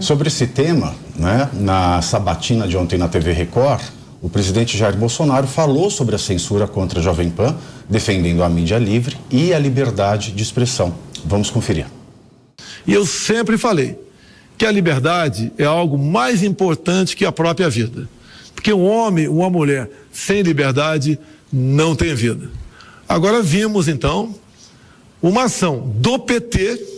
Sobre esse tema, né, na sabatina de ontem na TV Record, o presidente Jair Bolsonaro falou sobre a censura contra a Jovem Pan, defendendo a mídia livre e a liberdade de expressão. Vamos conferir. E eu sempre falei que a liberdade é algo mais importante que a própria vida. Porque um homem, uma mulher sem liberdade não tem vida. Agora vimos, então, uma ação do PT,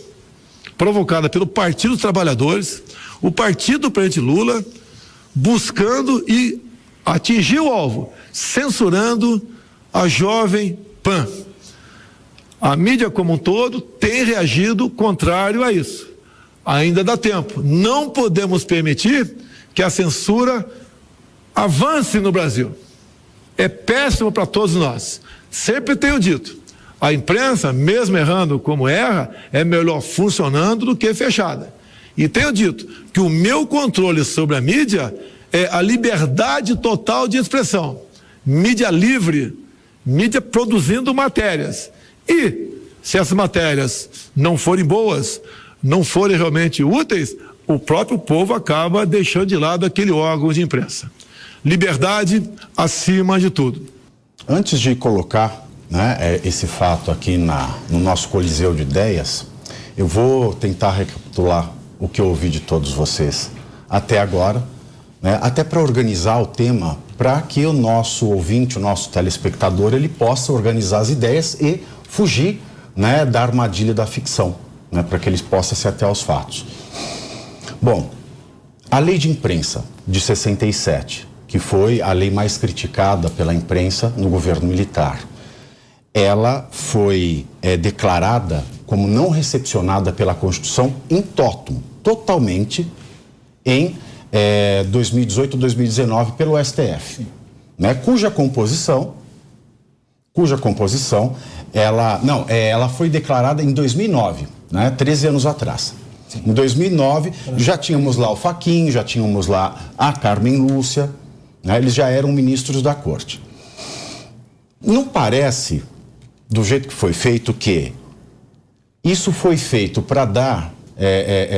provocada pelo Partido dos Trabalhadores, o partido do presidente Lula, buscando e atingir o alvo, censurando a Jovem Pan. A mídia como um todo tem reagido contrário a isso. Ainda dá tempo. Não podemos permitir que a censura avance no Brasil. É péssimo para todos nós. Sempre tenho dito, a imprensa, mesmo errando como erra, é melhor funcionando do que fechada. E tenho dito que o meu controle sobre a mídia é a liberdade total de expressão. Mídia livre, mídia produzindo matérias. E, se essas matérias não forem boas, não forem realmente úteis, o próprio povo acaba deixando de lado aquele órgão de imprensa. Liberdade acima de tudo. Antes de colocar, né, esse fato aqui no nosso coliseu de ideias, eu vou tentar recapitular o que eu ouvi de todos vocês até agora, né, até para organizar o tema, para que o nosso ouvinte, o nosso telespectador, ele possa organizar as ideias e fugir, né, da armadilha da ficção, né, para que eles possam se ater aos fatos. Bom, a lei de imprensa de 67, que foi a lei mais criticada pela imprensa no governo militar, ela foi declarada como não recepcionada pela Constituição in totum, totalmente, em 2018 2019 pelo STF, né, cuja composição ela foi declarada em 2009, né, 13 anos atrás. Sim. Em 2009 já tínhamos lá o Fachin, já tínhamos lá a Carmen Lúcia, né, eles já eram ministros da corte. Não parece, do jeito que foi feito, que isso foi feito para dar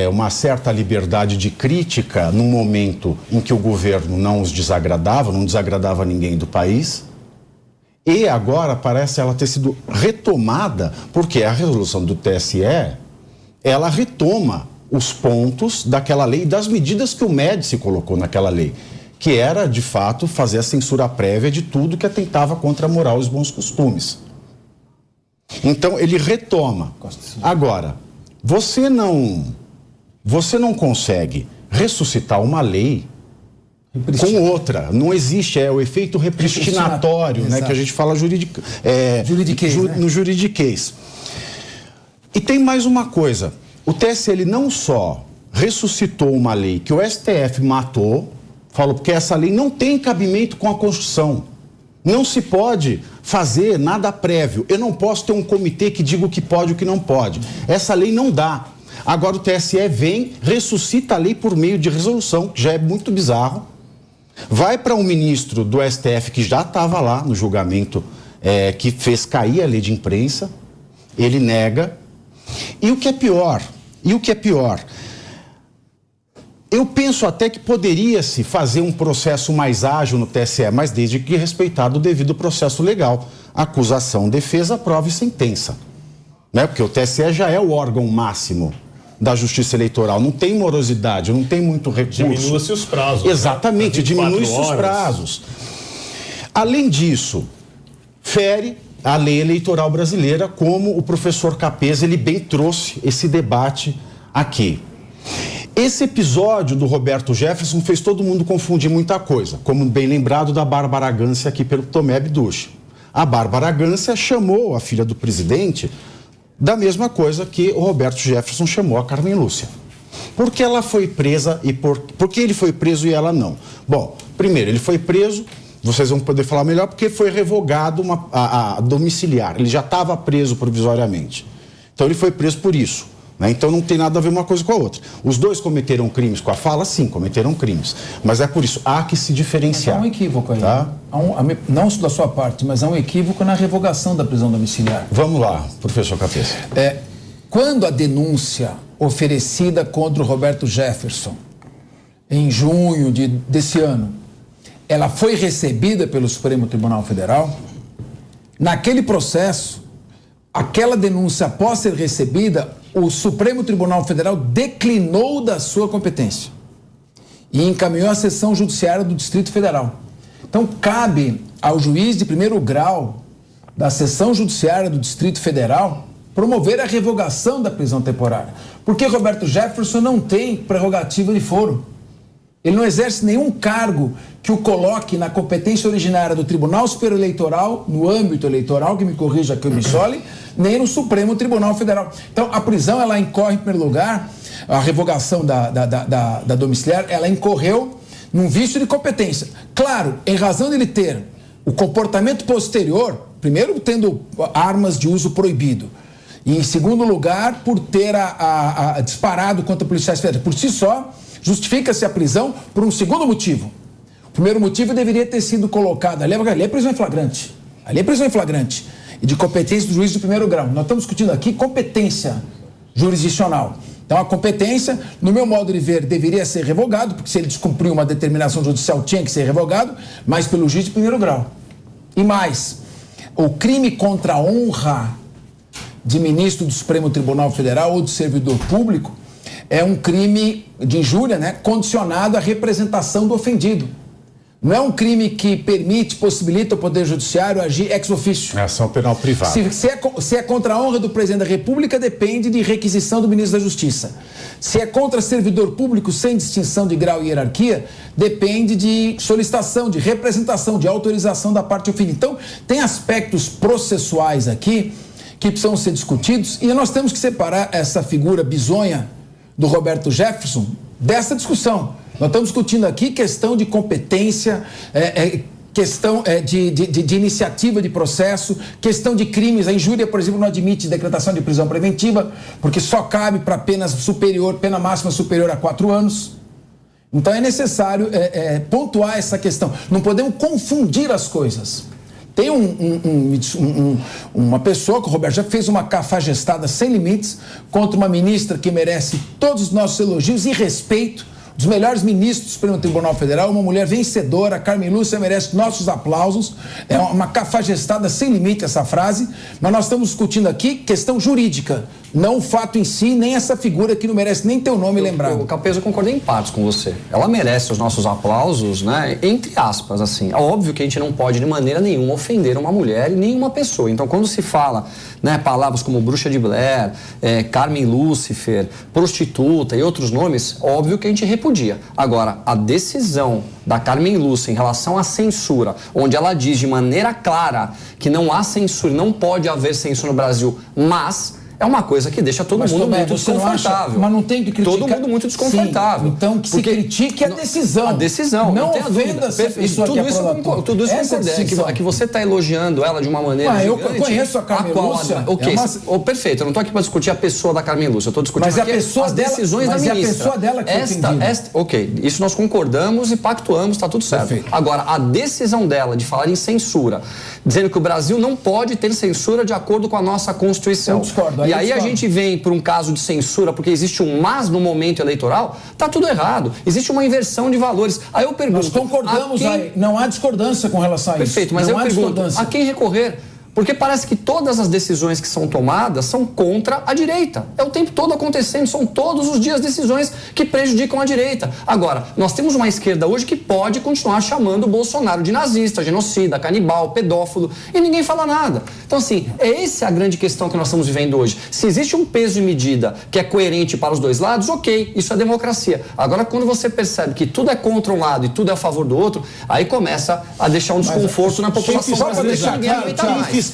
uma certa liberdade de crítica num momento em que o governo não os desagradava, não desagradava ninguém do país, e agora parece ela ter sido retomada, porque a resolução do TSE, ela retoma os pontos daquela lei, das medidas que o Médici colocou naquela lei, que era, de fato, fazer a censura prévia de tudo que atentava contra a moral e os bons costumes. Então, ele retoma. Agora, você não consegue ressuscitar uma lei com outra. Não existe, é o efeito repristinatório, né, que a gente fala no juridiquês. E tem mais uma coisa. O TSE, ele não só ressuscitou uma lei que o STF matou, falou porque essa lei não tem cabimento com a Constituição. Não se pode fazer nada prévio. Eu não posso ter um comitê que diga o que pode e o que não pode. Essa lei não dá. Agora o TSE vem, ressuscita a lei por meio de resolução, que já é muito bizarro. Vai para um ministro do STF que já estava lá no julgamento, que fez cair a lei de imprensa. Ele nega. E o que é pior, eu penso até que poderia-se fazer um processo mais ágil no TSE, mas desde que respeitado o devido processo legal. Acusação, defesa, prova e sentença. Né? Porque o TSE já é o órgão máximo da Justiça Eleitoral. Não tem morosidade, não tem muito recurso. Diminua-se os prazos. Exatamente, né? diminui-se os prazos. Além disso, fere a lei eleitoral brasileira, como o professor Capês, ele bem trouxe esse debate aqui. Esse episódio do Roberto Jefferson fez todo mundo confundir muita coisa, como bem lembrado da Bárbara Gância aqui pelo Tomé Abduch. A Bárbara Gância chamou a filha do presidente da mesma coisa que o Roberto Jefferson chamou a Carmen Lúcia. Por que ela foi presa e por que ele foi preso e ela não? Bom, primeiro, ele foi preso, vocês vão poder falar melhor, porque foi revogado a domiciliar. Ele já estava preso provisoriamente. Então ele foi preso por isso. Né? Então não tem nada a ver uma coisa com a outra. Os dois cometeram crimes com a fala? Sim, cometeram crimes. Mas é por isso, há que se diferenciar. Há um equívoco aí. Tá? Não da sua parte, mas há um equívoco na revogação da prisão domiciliar. Vamos lá, professor Capês. quando a denúncia oferecida contra o Roberto Jefferson, em junho desse ano, ela foi recebida pelo Supremo Tribunal Federal, naquele processo, aquela denúncia, após ser recebida, o Supremo Tribunal Federal declinou da sua competência e encaminhou à seção judiciária do Distrito Federal. Então, cabe ao juiz de primeiro grau da seção judiciária do Distrito Federal promover a revogação da prisão temporária. Porque Roberto Jefferson não tem prerrogativa de foro. Ele não exerce nenhum cargo que o coloque na competência originária do Tribunal Superior Eleitoral, no âmbito eleitoral, que me corrija aqui o Missoli, nem no Supremo Tribunal Federal. Então, a prisão, ela incorre, em primeiro lugar, a revogação da domiciliar, ela incorreu num vício de competência. Claro, em razão de ele ter o comportamento posterior, primeiro, tendo armas de uso proibido, e em segundo lugar, por ter disparado contra policiais federais. Por si só, justifica-se a prisão por um segundo motivo. O primeiro motivo deveria ter sido colocado, ali é prisão em flagrante. Ali é prisão em flagrante. E de competência do juiz de primeiro grau. Nós estamos discutindo aqui competência jurisdicional. Então, a competência, no meu modo de ver, deveria ser revogado, porque se ele descumpriu uma determinação judicial, tinha que ser revogado, mas pelo juiz de primeiro grau. E mais, o crime contra a honra de ministro do Supremo Tribunal Federal ou de servidor público é um crime de injúria, né, condicionado à representação do ofendido. Não é um crime que possibilita o Poder Judiciário agir ex officio. É ação penal privada. Se é contra a honra do Presidente da República, depende de requisição do Ministro da Justiça. Se é contra servidor público sem distinção de grau e hierarquia, depende de solicitação, de representação, de autorização da parte ofendida. Então, tem aspectos processuais aqui que precisam ser discutidos e nós temos que separar essa figura bizonha do Roberto Jefferson dessa discussão. Nós estamos discutindo aqui questão de competência, questão de iniciativa de processo, questão de crimes. A injúria, por exemplo, não admite decretação de prisão preventiva, porque só cabe para pena máxima superior a 4 anos. Então é necessário pontuar essa questão. Não podemos confundir as coisas. Tem uma pessoa, que o Roberto já fez uma cafajestada sem limites contra uma ministra que merece todos os nossos elogios e respeito, dos melhores ministros do Supremo Tribunal Federal, uma mulher vencedora, Carmen Lúcia, merece nossos aplausos. É uma cafajestada sem limite essa frase, mas nós estamos discutindo aqui questão jurídica, não o fato em si, nem essa figura que não merece nem ter o nome lembrado. Capês, eu concordei em partes com você. Ela merece os nossos aplausos, né? Entre aspas, assim. É óbvio que a gente não pode de maneira nenhuma ofender uma mulher e nenhuma pessoa. Então, quando se fala, né, palavras como bruxa de Blair, Carmen Lúcifer, prostituta e outros nomes, óbvio que a gente repudia. Agora, a decisão da Carmen Lúcia em relação à censura, onde ela diz de maneira clara que não há censura, não pode haver censura no Brasil, mas é uma coisa que deixa todo mundo muito desconfortável. Mas não tem que criticar. Todo mundo muito desconfortável. Sim, então que se critique a decisão. A decisão. Não ofenda essa pessoa que aprovou. Tudo isso é que você está elogiando ela de uma maneira eu conheço a Carmen Lúcia. Perfeito, eu não estou aqui para discutir a pessoa da Carmen Lúcia, eu estou discutindo aqui as decisões da ministra. Mas é a pessoa dela que foi ok, isso nós concordamos e pactuamos, está tudo certo. Perfeito. Agora, a decisão dela de falar em censura, dizendo que o Brasil não pode ter censura de acordo com a nossa Constituição. Eu discordo. E aí a gente vem por um caso de censura porque existe um mas no momento eleitoral, tá tudo errado. Existe uma inversão de valores. Aí eu pergunto... Nós concordamos aí. Não há discordância com relação a isso. Perfeito, mas eu pergunto, a quem recorrer? Porque parece que todas as decisões que são tomadas são contra a direita. É o tempo todo acontecendo, são todos os dias decisões que prejudicam a direita. Agora, nós temos uma esquerda hoje que pode continuar chamando o Bolsonaro de nazista, genocida, canibal, pedófilo, e ninguém fala nada. Então, assim, essa é a grande questão que nós estamos vivendo hoje. Se existe um peso e medida que é coerente para os dois lados, ok, isso é democracia. Agora, quando você percebe que tudo é contra um lado e tudo é a favor do outro, aí começa a deixar um desconforto na população brasileira. Ninguém aguenta mais.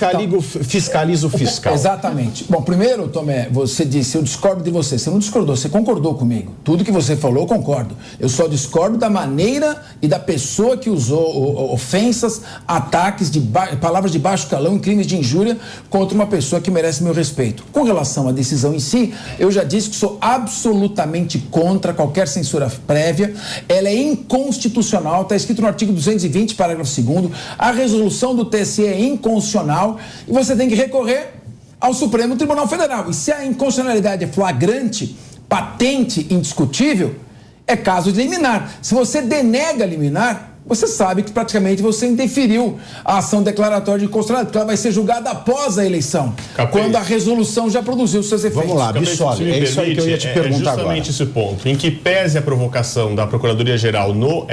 Fiscaliza o fiscal. Exatamente. Bom, primeiro, Tomé, você disse, eu discordo de você. Você não discordou, você concordou comigo. Tudo que você falou, eu concordo. Eu só discordo da maneira e da pessoa que usou ofensas, ataques, palavras de baixo calão e crimes de injúria contra uma pessoa que merece meu respeito. Com relação à decisão em si, eu já disse que sou absolutamente contra qualquer censura prévia. Ela é inconstitucional, está escrito no artigo 220, parágrafo 2º. A resolução do TSE é inconstitucional. E você tem que recorrer ao Supremo Tribunal Federal. E se a inconstitucionalidade é flagrante, patente, indiscutível, é caso de liminar. Se você denega liminar, você sabe que praticamente você indeferiu a ação declaratória de inconstitucionalidade, porque ela vai ser julgada após a eleição, quando a resolução já produziu seus efeitos. Vamos lá, Bissoli, é isso aí que eu ia te perguntar agora. Justamente esse ponto, em que pese a provocação da Procuradoria-Geral no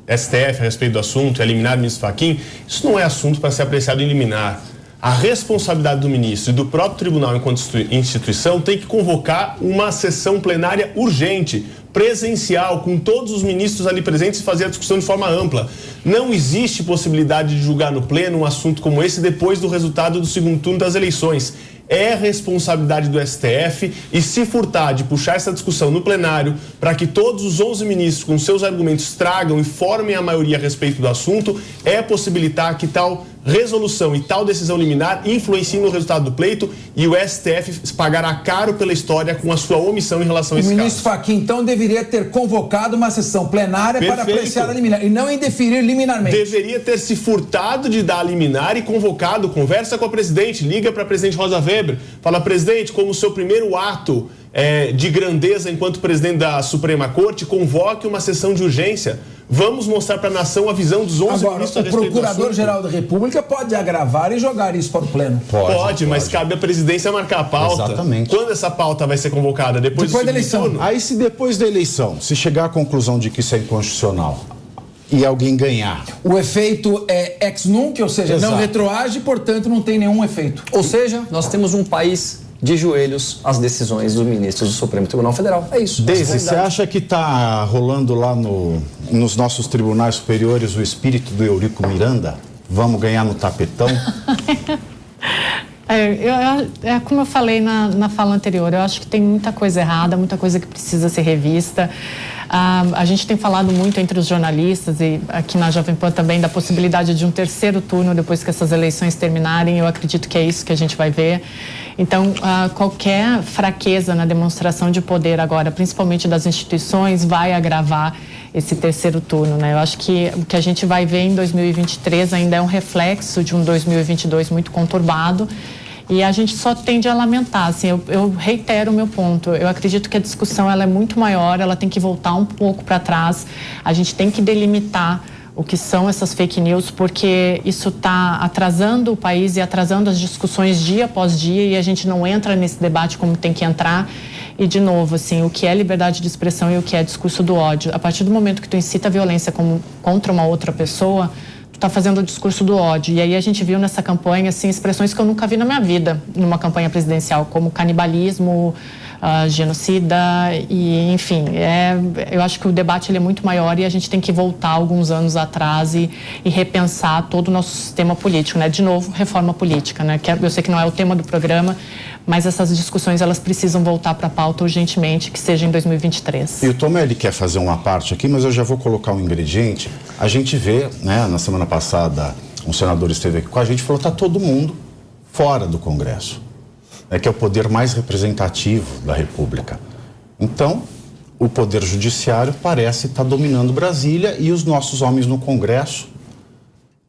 STF a respeito do assunto, eliminar o ministro Fachin, isso não é assunto para ser apreciado em liminar. A responsabilidade do ministro e do próprio tribunal enquanto instituição tem que convocar uma sessão plenária urgente, presencial, com todos os ministros ali presentes e fazer a discussão de forma ampla. Não existe possibilidade de julgar no pleno um assunto como esse depois do resultado do segundo turno das eleições. É responsabilidade do STF e se furtar de puxar essa discussão no plenário para que todos os 11 ministros com seus argumentos tragam e formem a maioria a respeito do assunto, é possibilitar que tal resolução e tal decisão liminar influenciem no resultado do pleito e o STF pagará caro pela história com a sua omissão em relação a esse caso. O ministro Fachin, então, deveria ter convocado uma sessão plenária para apreciar a liminar e não indeferir liminarmente. Deveria ter se furtado de dar a liminar e convocado, conversa com a presidente, liga para a presidente Rosa Weber, fala: presidente, como seu primeiro ato de grandeza enquanto presidente da Suprema Corte, convoque uma sessão de urgência. Vamos mostrar para a nação a visão dos 11 ministros a respeito do assunto. O Procurador-Geral da República pode agravar e jogar isso para o pleno. Pode, mas cabe à presidência marcar a pauta. Exatamente. Quando essa pauta vai ser convocada? Depois da eleição. Turno? Aí, se depois da eleição, se chegar à conclusão de que isso é inconstitucional e alguém ganhar... O efeito é ex nunc, ou seja, Exato. não retroage, portanto não tem nenhum efeito. Ou seja, nós temos um país de joelhos às decisões dos ministros do Supremo Tribunal Federal. É isso. Deise, você acha que está rolando lá nos nossos tribunais superiores o espírito do Eurico Miranda? Vamos ganhar no tapetão? Como eu falei na fala anterior, eu acho que tem muita coisa errada, muita coisa que precisa ser revista. A gente tem falado muito entre os jornalistas e aqui na Jovem Pan também da possibilidade de um terceiro turno depois que essas eleições terminarem. Eu acredito que é isso que a gente vai ver. Então, qualquer fraqueza na demonstração de poder agora, principalmente das instituições, vai agravar esse terceiro turno, né? Eu acho que o que a gente vai ver em 2023 ainda é um reflexo de um 2022 muito conturbado. E a gente só tende a lamentar, assim, eu reitero o meu ponto. Eu acredito que a discussão ela é muito maior, ela tem que voltar um pouco para trás. A gente tem que delimitar o que são essas fake news, porque isso está atrasando o país e atrasando as discussões dia após dia e a gente não entra nesse debate como tem que entrar. E, de novo, assim, o que é liberdade de expressão e o que é discurso do ódio. A partir do momento que tu incita a violência contra uma outra pessoa, está fazendo o discurso do ódio. E aí a gente viu nessa campanha assim, expressões que eu nunca vi na minha vida numa campanha presidencial, como canibalismo, genocida e, enfim, eu acho que o debate ele é muito maior e a gente tem que voltar alguns anos atrás e repensar todo o nosso sistema político, né? De novo, reforma política, né? Que eu sei que não é o tema do programa, mas essas discussões elas precisam voltar para a pauta urgentemente, que seja em 2023. E o Tomé, ele quer fazer uma parte aqui, mas eu já vou colocar um ingrediente. A gente vê, né, na semana passada, um senador esteve aqui com a gente e falou: está todo mundo fora do Congresso, que é o poder mais representativo da República. Então, o Poder Judiciário parece estar dominando Brasília e os nossos homens no Congresso,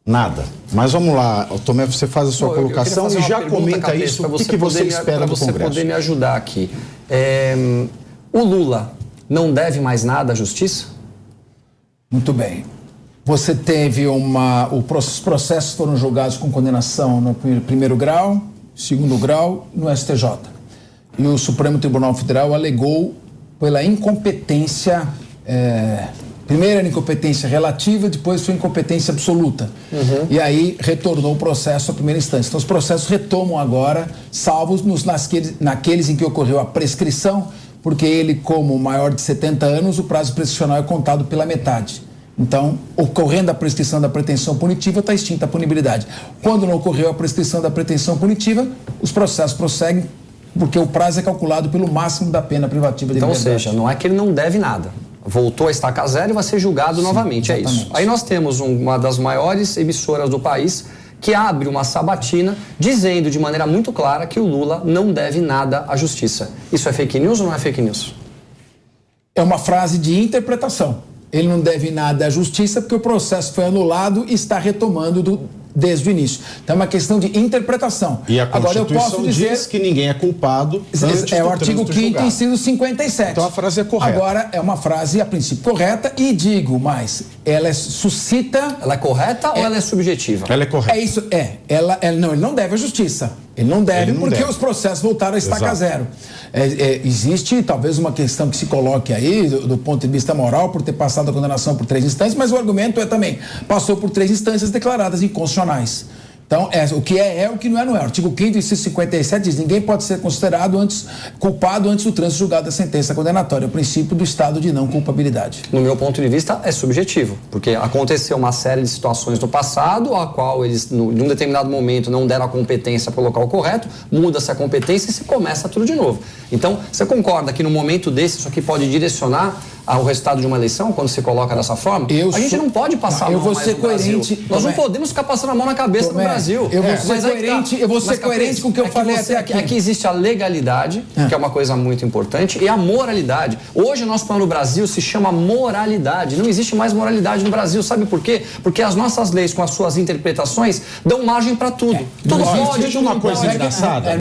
nada. Mas vamos lá, Tomé, você faz a sua colocação e já comenta isso. O que você espera do Congresso? Para você poder me ajudar aqui. O Lula não deve mais nada à Justiça? Muito bem. Você teve os processos foram julgados com condenação no primeiro grau, segundo grau, no STJ. E o Supremo Tribunal Federal alegou pela incompetência, primeiro era incompetência relativa, depois foi incompetência absoluta. E aí retornou o processo à primeira instância. Então os processos retomam agora, salvos naqueles em que ocorreu a prescrição, porque ele, como maior de 70 anos, o prazo prescricional é contado pela metade. Então, ocorrendo a prescrição da pretensão punitiva, está extinta a punibilidade. Quando não ocorreu a prescrição da pretensão punitiva, os processos prosseguem, porque o prazo é calculado pelo máximo da pena privativa de liberdade. Então, ou seja, não é que ele não deve nada. Voltou a estacar zero e vai ser julgado novamente, exatamente. É isso. Aí nós temos uma das maiores emissoras do país que abre uma sabatina dizendo de maneira muito clara que o Lula não deve nada à justiça. Isso é fake news ou não é fake news? É uma frase de interpretação. Ele não deve nada à justiça porque o processo foi anulado e está retomando desde o início. Então é uma questão de interpretação. E a Agora eu Constituição posso dizer diz que ninguém é culpado antes é o do artigo trânsito 5º, julgado. inciso 57. Então a frase é correta. Agora é uma frase a princípio correta e digo mais, ela suscita... Ela é correta ou ela é subjetiva? Ela é correta. É isso, ele não deve à justiça. Ele não deve porque deve. os processos voltaram a estaca Exato. zero. Existe talvez uma questão que se coloque aí do ponto de vista moral por ter passado a condenação por 3 instâncias, mas o argumento é também, passou por 3 instâncias declaradas inconstitucionais. Então, o que é o que não é, não é. O artigo 5º, inciso 57 diz: ninguém pode ser considerado culpado antes do trânsito julgado da sentença condenatória. O princípio do estado de não culpabilidade. No meu ponto de vista, é subjetivo, porque aconteceu uma série de situações no passado, a qual eles, num determinado momento, não deram a competência para o local correto, muda-se a competência e se começa tudo de novo. Então, você concorda que no momento desse, isso aqui pode direcionar ao resultado de uma eleição, quando se coloca dessa forma? A gente não pode passar a mão mais no Brasil. Nós não podemos ficar passando a mão na cabeça do Brasil. Eu vou ser coerente com o que eu falei até aqui. Aqui existe a legalidade, que é uma coisa muito importante, e a moralidade. Hoje, o nosso plano no Brasil se chama moralidade. Não existe mais moralidade no Brasil. Sabe por quê? Porque as nossas leis, com as suas interpretações, dão margem para tudo. Tudo pode, Uma coisa engraçada.